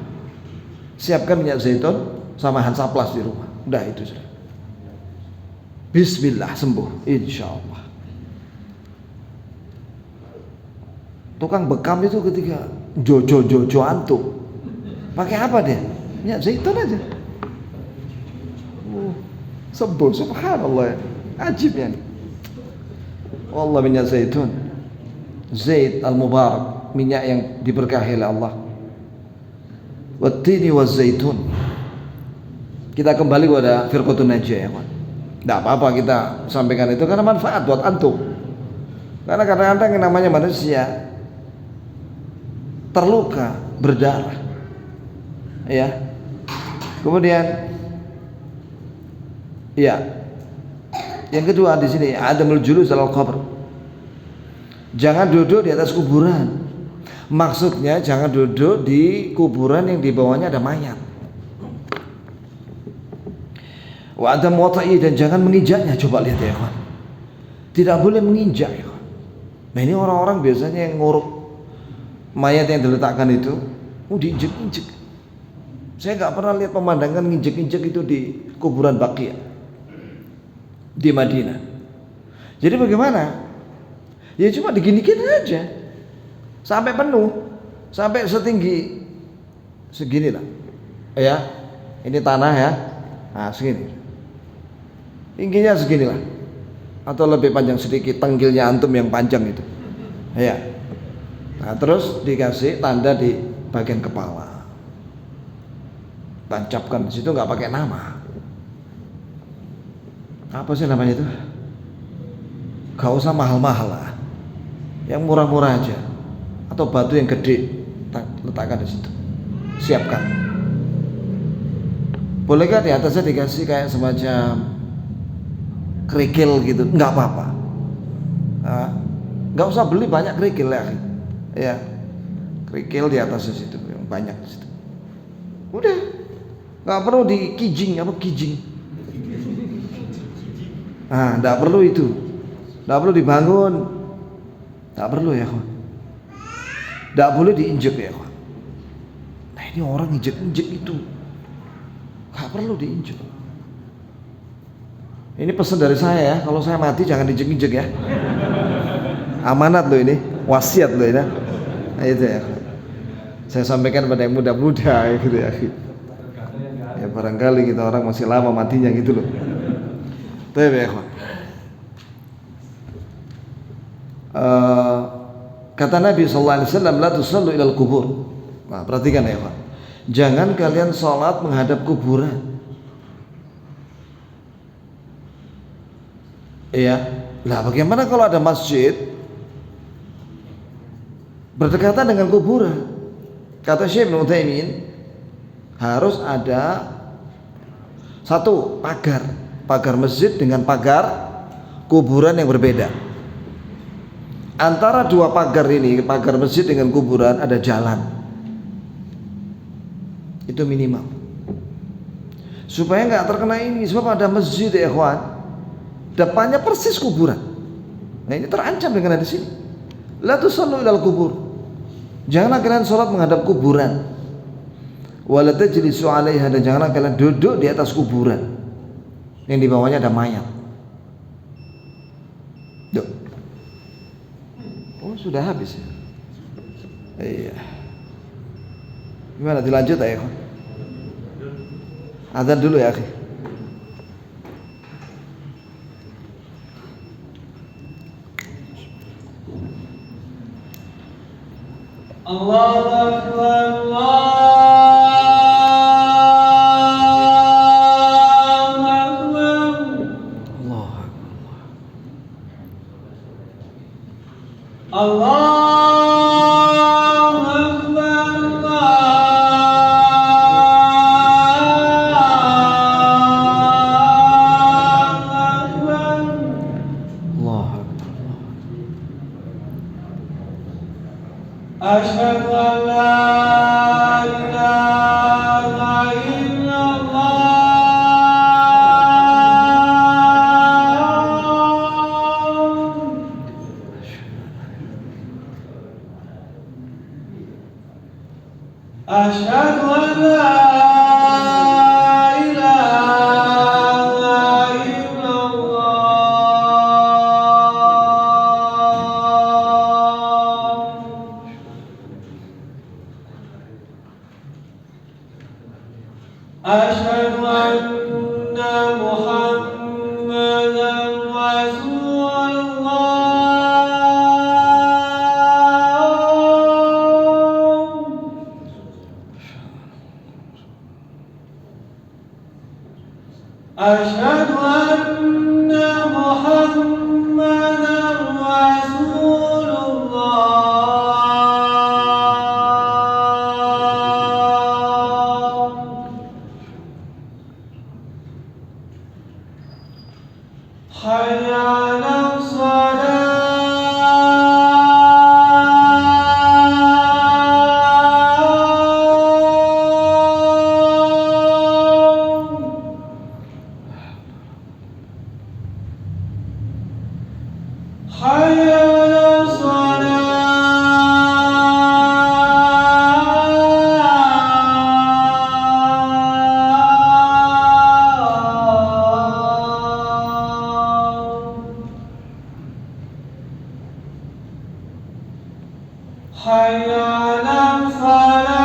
siapkan minyak zaitun sama Hansaplast di rumah, udah itu sudah. Bismillah, sembuh insya Allah. Tukang bekam itu ketika jojo antuk, pakai apa dia? minyak zaitun aja. Sembuh, subhanallah. Ajib ya. Wallah, minyak zaitun, zait al-mubarak, minyak yang diberkahi oleh Allah. Wattini waz zaitun. Kita kembali kepada firqatun najiyah ya kawan. Tidak apa-apa kita sampaikan itu karena manfaat buat antum. Karena kadang-kadang yang namanya manusia terluka, berdarah, ya. Kemudian, ya. Yang kedua di sini adamul julus alal qabr. Jangan duduk di atas kuburan. Maksudnya jangan duduk di kuburan yang di bawahnya ada mayat. Wa adam wata'i, dan jangan menginjaknya. Coba lihat ya kawan. Tidak boleh menginjak ya kawan. Nah ini orang-orang biasanya yang nguruk mayat yang diletakkan itu, diinjek-injek. Saya nggak pernah lihat pemandangan nginjek-injek itu di kuburan Baqi' di Madinah. Jadi bagaimana? Ya cuma diginikin aja sampai penuh, sampai setinggi segini lah. Ya, ini tanah ya. Nah segini, tingginya segini lah, atau lebih panjang sedikit, tenggilnya antum yang panjang itu. Ya. Nah terus dikasih tanda di bagian kepala, tancapkan di situ, nggak pakai nama. Apa sih namanya itu? Gak usah mahal-mahal lah, yang murah-murah aja, atau batu yang gede letakkan di situ, siapkan. Bolehkah di atasnya dikasih kayak semacam kerikil gitu? Nggak apa-apa. Nggak usah beli banyak kerikil ya, kerikil di atasnya situ yang banyak di situ. Udah, nggak perlu dikijing kijing. Nah, tidak perlu itu, tidak perlu dibangun, tidak perlu ya kawan. Tidak boleh diinjek ya kawan. Nah ini orang injek-injek itu, nggak perlu diinjek. Ini pesan dari saya ya, kalau saya mati jangan diinjek-injek ya. Amanat loh ini, wasiat loh ini. Nah itu ya. Saya sampaikan pada yang muda-muda gitu ya. Ya barangkali kita orang masih lama matinya gitu loh. Tapi ya, kata Nabi SAW, la tusallu ilal kubur. Nah, perhatikan ya Pak, jangan kalian sholat menghadap kuburan. Iya, lah bagaimana kalau ada masjid berdekatan dengan kuburan? Kata Syekh Ibnu Utsaimin, harus ada satu pagar masjid dengan pagar kuburan yang berbeda. Antara dua pagar ini, pagar masjid dengan kuburan, ada jalan. Itu minimal, supaya nggak terkena ini. Sebab ada masjid ya ikhwan, depannya persis kuburan. Nah ini terancam dengan ada di sini. La tusallu ilal kubur. Janganlah kalian sholat menghadap kuburan. Wala tajlisu 'alaiha, dan janganlah kalian duduk di atas kuburan yang di bawahnya ada mayat. Duh. Oh sudah habis ya? Iya. Gimana dilanjut ya? Adzan dulu ya akhi. Allahu Akbar, أشهد أن محمدا رسول الله أشهد أن محمدا رسول الله حي على الصلاة حي على الصلاة حي على الفلاح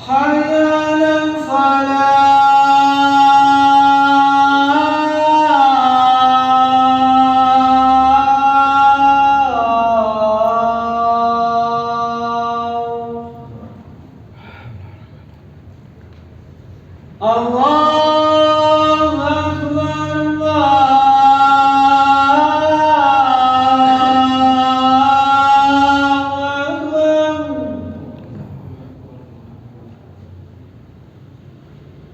حي على الفلاح الله أكبر الله أكبر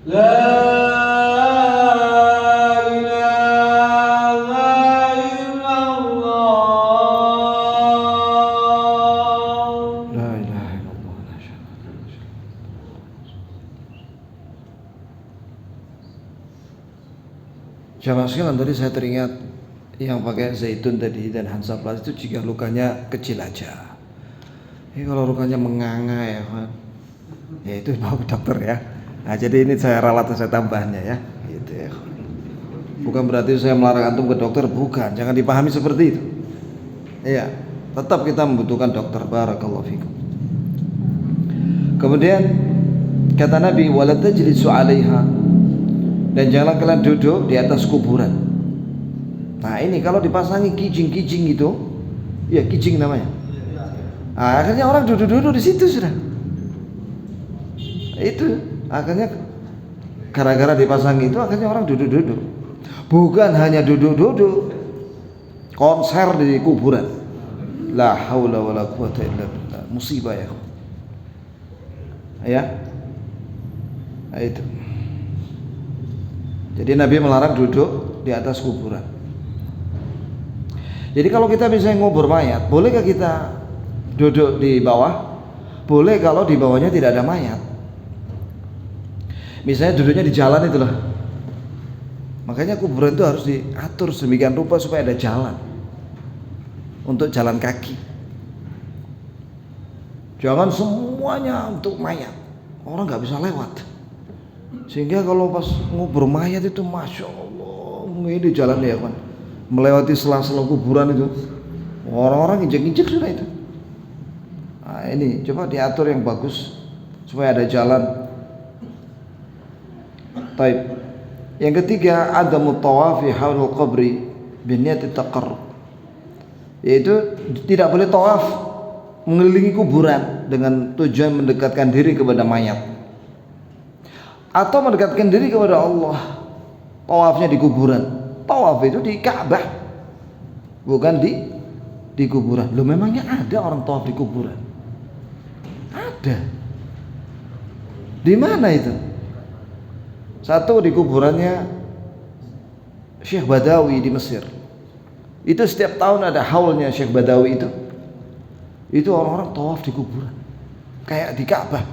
لا إله إلا الله La ilaha illallah. La syarika lahu. Jamaah sekalian, tadi saya teringat yang pakai zaitun tadi dan Hansaplast itu jika lukanya kecil aja. Ini kalau lukanya menganga ya kan, ya itu bawa ke dokter ya. Nah jadi ini saya ralat, saya tambahnya ya, gitu ya. Bukan berarti saya melarang antum ke dokter, bukan. Jangan dipahami seperti itu. Iya, tetap kita membutuhkan dokter. Barakallahu fikum. Kemudian kata Nabi, wala tajlisu 'alaiha, dan janganlah kalian duduk di atas kuburan. Nah ini kalau dipasangi kijing-kijing itu, ya kijing namanya. Nah, akhirnya orang duduk-duduk di situ sudah. Itu akhirnya gara-gara dipasang itu akhirnya orang duduk-duduk. Bukan hanya duduk-duduk, konser di kuburan. La haula wala quwata illa billah. Musibah ya. Ya. Nah, itu. Jadi Nabi melarang duduk di atas kuburan. Jadi kalau kita misalnya ngubur mayat, bolehkah kita duduk di bawah? Boleh kalau di bawahnya tidak ada mayat. Misalnya duduknya di jalan itulah. Makanya kuburan itu harus diatur sedemikian rupa supaya ada jalan untuk jalan kaki. Jangan semuanya untuk mayat, orang nggak bisa lewat. Sehingga kalau pas ngubur mayat itu, masya Allah, ini jalan ya kan, melewati sela-sela kuburan itu, orang-orang injek-injek sudah itu. Nah ini coba diatur yang bagus supaya ada jalan. Taib. Yang ketiga, adamu tawafi haulul qabri binniyati taqarrub, yaitu tidak boleh tawaf mengelilingi kuburan dengan tujuan mendekatkan diri kepada mayat atau mendekatkan diri kepada Allah. Tawafnya di kuburan, tawaf itu di Ka'bah, bukan di kuburan. Loh, memangnya ada orang tawaf di kuburan? Ada. Di mana itu? Satu di kuburannya Syekh Badawi di Mesir. Itu setiap tahun ada haulnya Syekh Badawi itu. Itu orang-orang tawaf di kuburan, kayak di Ka'bah.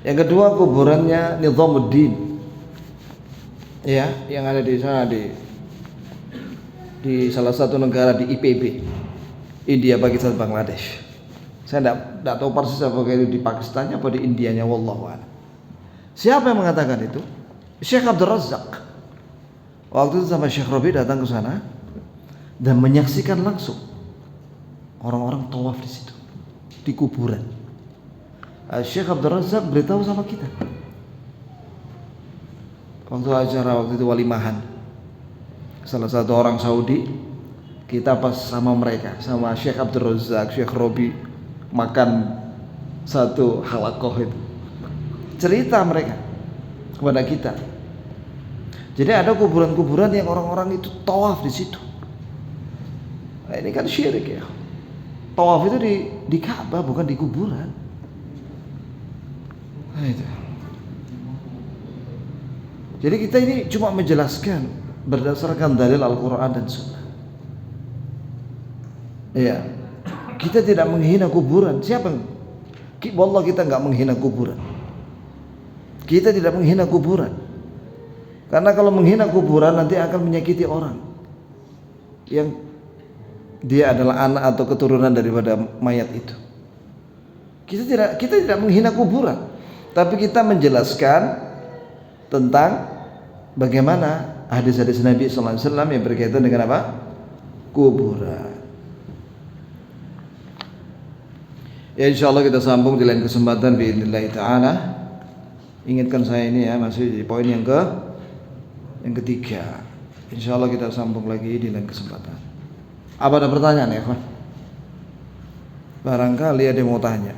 Yang kedua kuburannya Nizamuddin, ya, yang ada di sana di salah satu negara di IPB, India, Pakistan, Bangladesh. Saya tidak tahu persis apakah itu di Pakistannya atau di Indianya, wallahu a'lam. Siapa yang mengatakan itu? Syekh Abdul Razak. Waktu itu sama Syekh Robi datang ke sana dan menyaksikan langsung orang-orang tawaf di situ, di kuburan. Syekh Abdul Razak beritahu sama kita waktu acara waktu itu walimahan, salah satu orang Saudi, kita pas sama mereka, sama Syekh Abdul Razak, Syekh Robi makan satu halakoh itu, cerita mereka kepada kita. Jadi ada kuburan-kuburan yang orang-orang itu tawaf di situ. Nah, ini kan syirik ya. Tawaf itu di Ka'bah, bukan di kuburan. Nah, itu. Jadi kita ini cuma menjelaskan berdasarkan dalil Al-Quran dan Sunnah. Iya, kita tidak menghina kuburan. Siapa? Wallah kita nggak menghina kuburan. Kita tidak menghina kuburan. Karena kalau menghina kuburan nanti akan menyakiti orang yang dia adalah anak atau keturunan daripada mayat itu. Kita tidak menghina kuburan, tapi kita menjelaskan tentang bagaimana hadis-hadis Nabi sallallahu alaihi wasallam yang berkaitan dengan apa? Kuburan. Ya insyaallah kita sambung di lain kesempatan biidznillah taala. Ingatkan saya ini ya, masih di poin yang ketiga. Insyaallah kita sambung lagi di lain kesempatan. Apa ada pertanyaan ya, kawan? Barangkali ada yang mau tanya.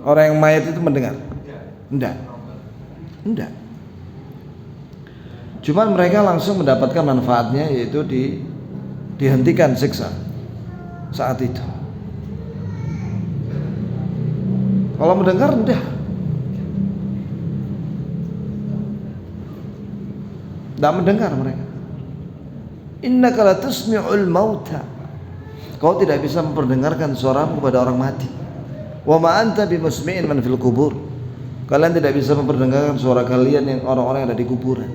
Orang yang mayat itu mendengar? Enggak. Cuman mereka langsung mendapatkan manfaatnya, yaitu dihentikan siksa saat itu. Kalau mendengar enggak mendengar mereka. Innaka la tusmi'ul mauta. Kau tidak bisa memperdengarkan suaramu kepada orang mati. Wa ma anta bimusmi'in man fil kubur. Kalian tidak bisa memperdengarkan suara kalian yang orang-orang yang ada di kuburan.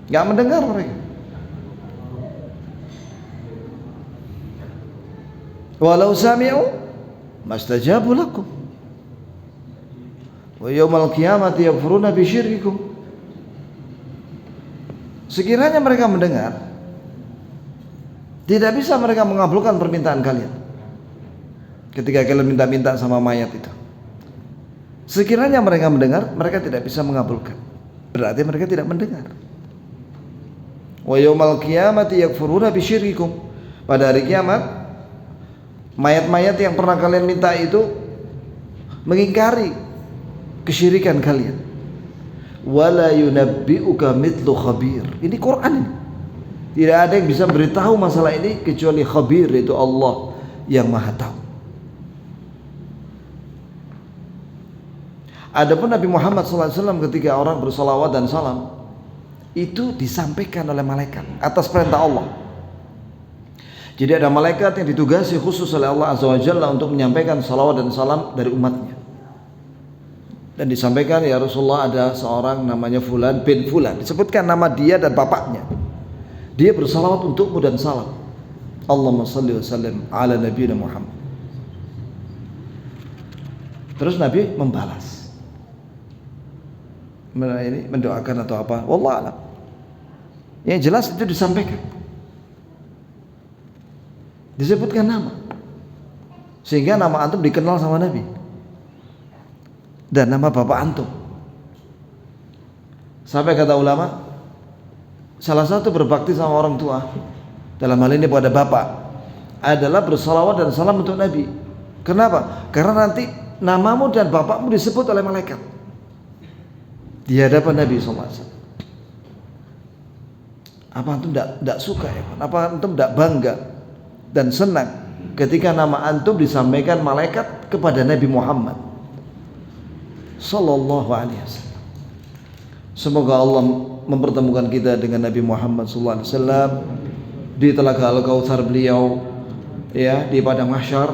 Enggak mendengar mereka. Walau sami'u mastajabu lakum. Wa yaumal qiyamati yakfuruna bi syirkikum. Sekiranya mereka mendengar, tidak bisa mereka mengabulkan permintaan kalian ketika kalian minta-minta sama mayat itu. Sekiranya mereka mendengar, mereka tidak bisa mengabulkan. Berarti mereka tidak mendengar. Wa yaumal qiyamati yakfuruna bi syirkikum. Pada hari kiamat, mayat-mayat yang pernah kalian minta itu mengingkari kesyirikan kalian. Wala yunabbi'uka mithlu khabir. Ini Quran ini. Tidak ada yang bisa beritahu masalah ini kecuali khabir, yaitu Allah yang Maha tahu. Adapun Nabi Muhammad SAW ketika orang bersalawat dan salam itu disampaikan oleh malaikat atas perintah Allah. Jadi ada malaikat yang ditugasi khusus oleh Allah Azza wa Jalla untuk menyampaikan salawat dan salam dari umatnya. Dan disampaikan, ya Rasulullah, ada seorang namanya Fulan bin Fulan, disebutkan nama dia dan bapaknya. Dia bersalawat untukmu dan salam. Allahumma salli wa sallim ala nabiyina Muhammad. Terus Nabi membalas, ini mendoakan atau apa, wallah alam. Yang jelas itu disampaikan, disebutkan nama, sehingga nama antum dikenal sama Nabi dan nama bapak antum. Sampai kata ulama, salah satu berbakti sama orang tua, dalam hal ini pada bapak, adalah bersalawat dan salam untuk Nabi. Kenapa? Karena nanti namamu dan bapakmu disebut oleh malaikat di hadapan Nabi SAW. Apa antum tidak suka ya? Apa antum tidak bangga dan senang ketika nama antum disampaikan malaikat kepada Nabi Muhammad Sallallahu Alaihi Wasallam? Semoga Allah mempertemukan kita dengan Nabi Muhammad Sallallahu Alaihi Wasallam di telaga Al-Kautsar beliau, ya, di padang mahsyar,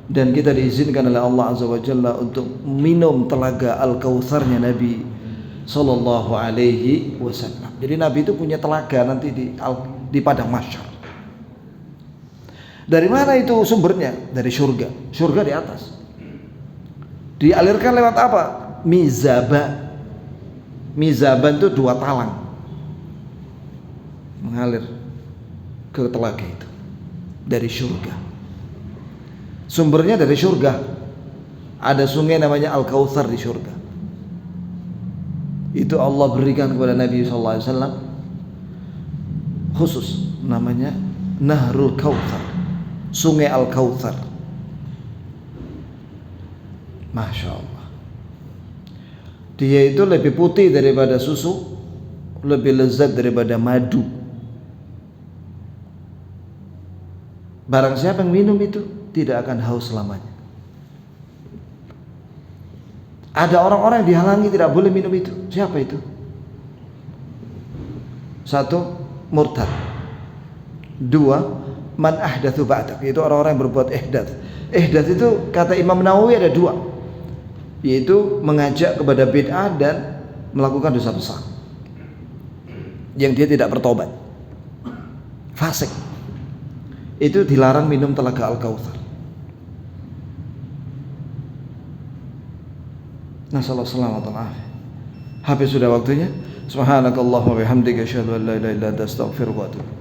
dan kita diizinkan oleh Allah Azza wa Jalla untuk minum telaga Al-Kautsarnya Nabi sallallahu alaihi wasallam. Jadi Nabi itu punya telaga nanti di padang mahsyar. Dari mana itu sumbernya? Dari surga. Surga di atas. Dialirkan lewat apa? Mizaba. Mizaban itu 2 talang. Mengalir ke telaga itu dari surga. Sumbernya dari surga. Ada sungai namanya Al-Kautsar di surga. Itu Allah berikan kepada Nabi sallallahu alaihi wasallam khusus, namanya Nahrul Kautsar, Sungai Al-Kautsar. Masya Allah. Dia itu lebih putih daripada susu, lebih lezat daripada madu. Barang siapa yang minum itu tidak akan haus selamanya. Ada orang-orang yang dihalangi tidak boleh minum itu. Siapa itu? 1, murtad. 2, man ahdatsu ba'dak. Itu orang-orang yang berbuat ihdats. Ihdats itu kata Imam Nawawi ada 2, yaitu mengajak kepada bid'ah dan melakukan dosa besar yang dia tidak bertobat. Fasik. Itu dilarang minum telaga Al-Kautsar. Nasallahu salamatan afiyah. Habis sudah waktunya. Subhanakallahumma wa bihamdika asyhadu an la ilaha illa anta astaghfiruka wa atubu.